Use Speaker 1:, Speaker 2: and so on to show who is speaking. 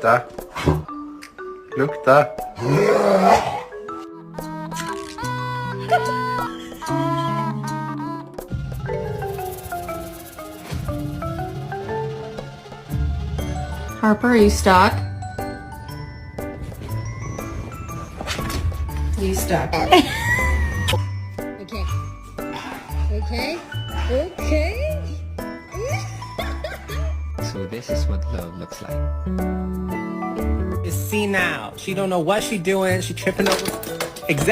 Speaker 1: Lukta. Lukta.
Speaker 2: Harper, are you stuck? You stuck.
Speaker 3: Okay. Okay. Okay.
Speaker 4: So this is what love looks like.
Speaker 5: It's senile. She don't know what she doing. She tripping over.